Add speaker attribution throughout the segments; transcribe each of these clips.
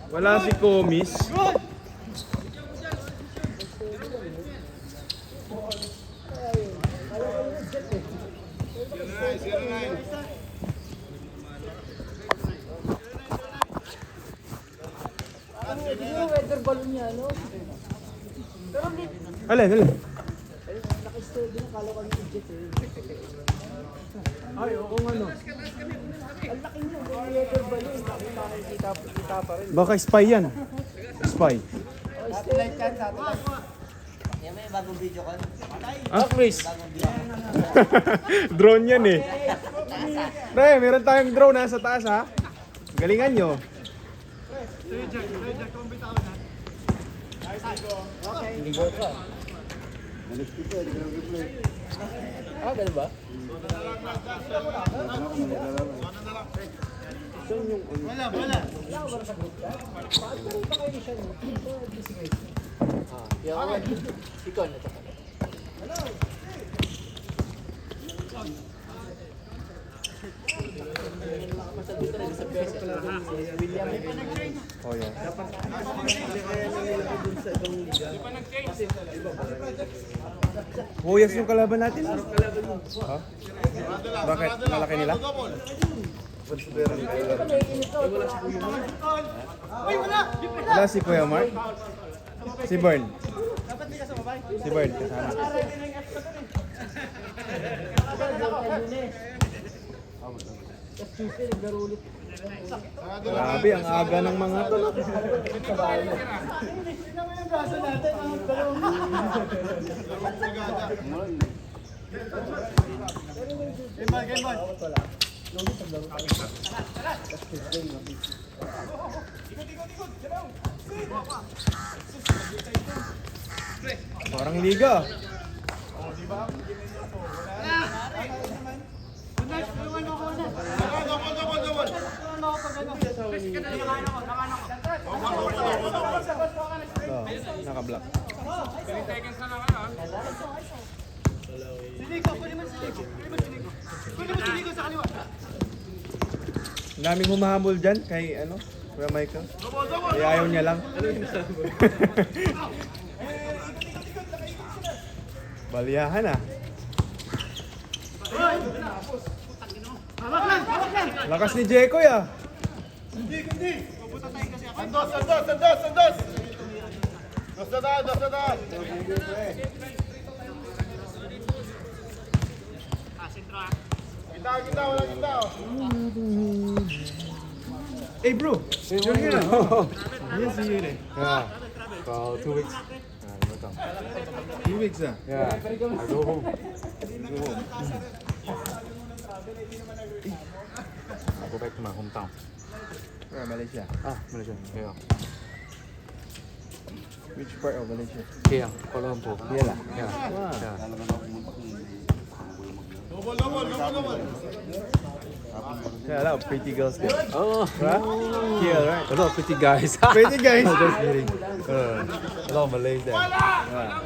Speaker 1: Wala si Komis.
Speaker 2: Weather balloon niya, no? Pero hindi.
Speaker 1: Alin.
Speaker 2: Naka-steady na, kala ko yung jet eh.
Speaker 1: Ay, oo nga no.
Speaker 2: Ang laki niya, weather balloon. Kita pa rin.
Speaker 1: Baka spy yan. Spy.
Speaker 2: Satellite yan, satellite. Yan may bagong video ko.
Speaker 1: Ah, Chris. Drone yan eh. Pre, meron tayong drone nasa taas ha. Galingan nyo.
Speaker 2: Ah, ganun ba? Wala. Yan. Ikaw na ito.
Speaker 1: Oh yeah. Oh, yes yung kalaban natin. Ha? Bakit? Malaki nila? Wala si Kuya Mark? Si Bern? Si Bern kasama. Grabe, ang aga ng mga to. Parang liga. Naka-block. Daming humahabol dyan kay ano, Kuya Michael. Kaya ayaw niya lang. Baliyahan ah. Lakas ni Jekoy ah.
Speaker 3: Sandos! Dos na daan! Kita, wala kita.
Speaker 1: Hey bro, you're here. Yes, you're here.
Speaker 4: Yeah, about 2 weeks. Welcome.
Speaker 1: 2 weeks ah.
Speaker 4: Yeah, I go home. I go back to my hometown.
Speaker 1: Malaysia.
Speaker 4: Ah, Malaysia. Yeah.
Speaker 1: Which part of Malaysia?
Speaker 4: KL, Kuala Lumpur.
Speaker 1: Yala.
Speaker 4: Yeah.
Speaker 1: Wow.
Speaker 4: Yeah.
Speaker 1: Yeah, a lot of pretty girls there.
Speaker 4: Oh,
Speaker 1: Right? Here, right?
Speaker 4: a lot of pretty guys.
Speaker 1: Pretty guys.
Speaker 4: Just kidding. A lot of Malays there.
Speaker 1: Yeah.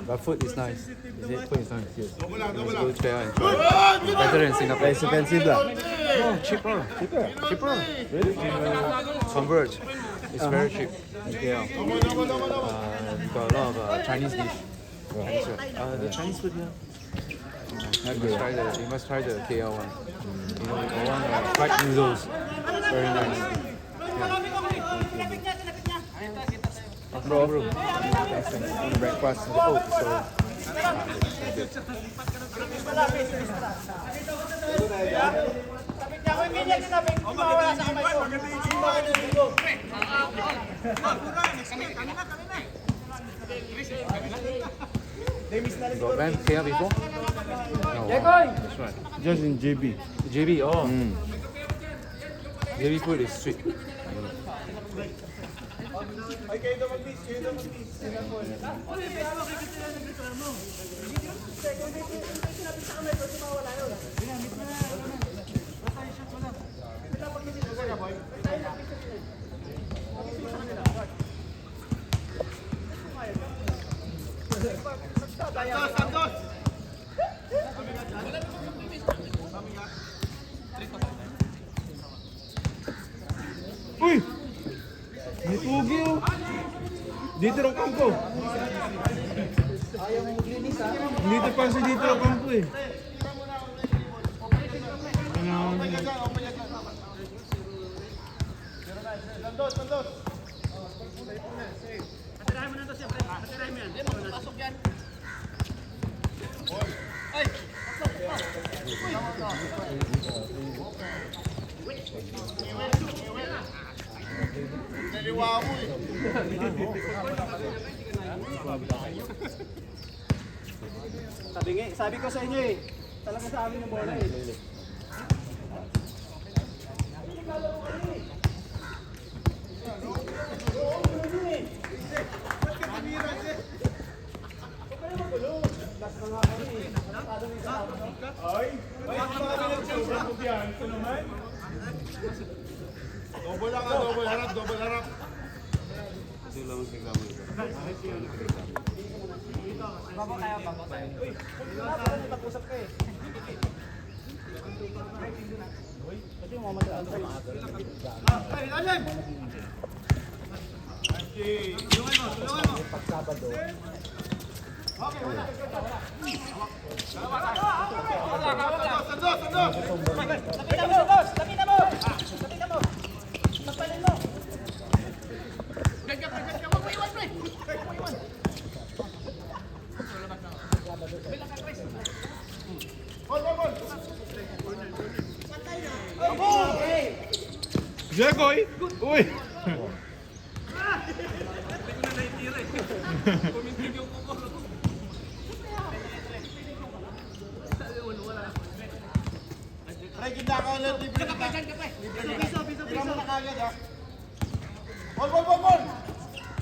Speaker 4: But food is nice.
Speaker 1: Is it?
Speaker 4: Food is nice. Yes. Let's go there and try. Better than Singapore.
Speaker 1: It's expensive lah.
Speaker 4: No, cheaper.
Speaker 1: Cheaper.
Speaker 4: Cheaper.
Speaker 1: Really?
Speaker 4: Converge. It's very cheap. Yeah. Got a lot of Chinese dish. Chinese food. The Chinese food here. You must try the KL one. You know, the one fried noodles. Very nice. Yeah. Bro,
Speaker 1: Breakfast.
Speaker 4: Oh, sorry. You went KL before? No. That's right.
Speaker 1: Just in JB.
Speaker 4: JB, oh. JB food is sweet.
Speaker 3: Sandos!
Speaker 1: Dito rin kampo.
Speaker 2: Ayaw mo maglinis ha.
Speaker 1: Dito pa si dito rin kampo eh.
Speaker 3: Naliwa mo eh.
Speaker 2: Sabi ko sa inyo eh. Talaga sa amin yung bola eh.
Speaker 3: Double lang ah, double harap, double harap.
Speaker 2: Pag-usap ka eh. Kasi yung mga pag Sabado. Lapitan mo, boss! Lapitan mo! Lapitan mo! Pagpalin mo!
Speaker 1: Jekoy! Uy!
Speaker 3: Try kita ka ulit, libre kita. Tira mo na kagad ha. Ball, ball, ball, ball!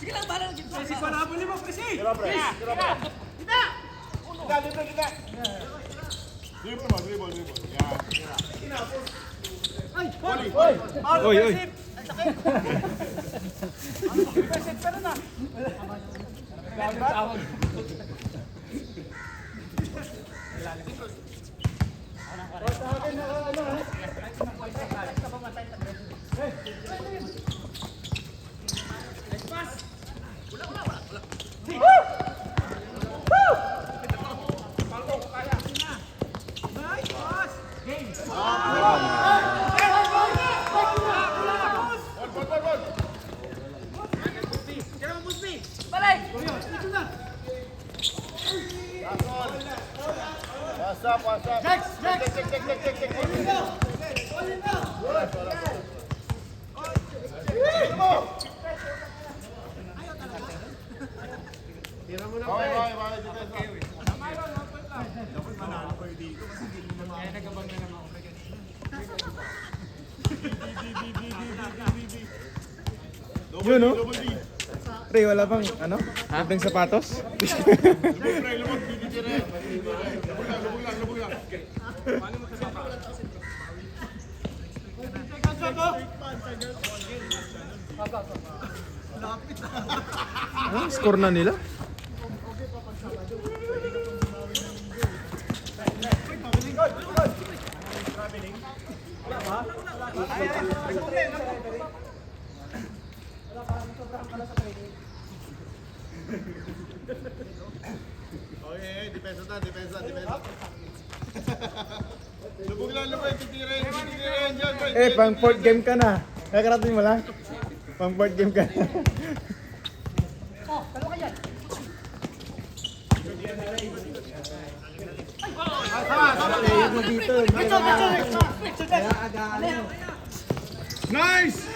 Speaker 2: Sige lang, bahala. Si Paraboli mo, kasi!
Speaker 3: Tira, pre. Tira, pre. Kita, libre kita. Dribble mo, dribble, dribble. Yan.
Speaker 2: Ay! Hoy!
Speaker 1: Oy, oy!
Speaker 2: Present pero na! Gamit tawag.
Speaker 3: Pasap, pasap. Check.
Speaker 1: Yun no? Pre, wala bang ano? Libreng sapatos? Ah, score na nila?
Speaker 3: Okay, depensa ta, depensa. Lubog lang, titirin dyan, boy.
Speaker 1: Eh, pang fourth game ka na. Kakarating mo lang. Pang fourth game ka na.
Speaker 2: Oh, dalawa ka yan!
Speaker 1: Nice!